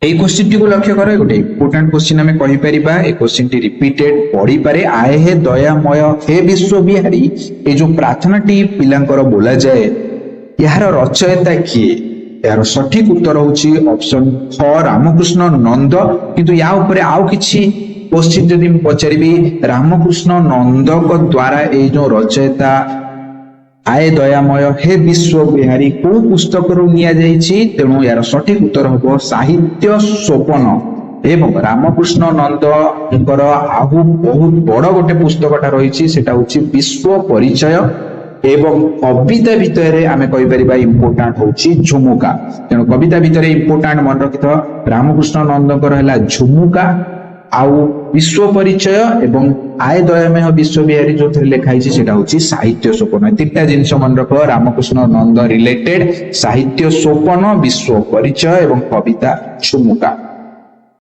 এই কোশ্ଚିনটি को लक्ष्य कर गोटे इम्पोर्टाट क्वेश्चन आम कहीपर ए क्वेश्चन टी रिपीटेड पढ़ी पारे आए हे दयामय हे विश्व बिहारी ये जो प्रार्थना टी पिलांकर बोला जाए यार रचयिता किए यार सठिक उत्तर होची ऑप्शन ख रामकृष्ण नंद किंतु या ऊपर आउ किछि क्वेश्चन जदि पचारि रामकृष्ण नंद को द्वारा ये जो रचयिता आए दयामय हे विश्व बिहारी को पुस्तक तेणु यार सठिक उत्तर हम साहित्य सोपन एवं रामकृष्ण नंद आहु बहुत बड़ गोटे पुस्तकटा रही विश्व परिचय एवं कविता भितर आम कहीपर इम्पोर्टाट होची झुमुका। तेणु कविता भितर इम्पोर्टाट मन रखि रामकृष्ण नंदकर है झुमुका आउ विश्व परिचय एवं आय दयामय विश्व बिहारी जो लिखाई सेटा होची साहित्य सोपन। तीनटा जिनस मन रख रामकृष्ण नंद रिलेटेड साहित्य सोपन विश्व परिचय एवं कविता झुमुका।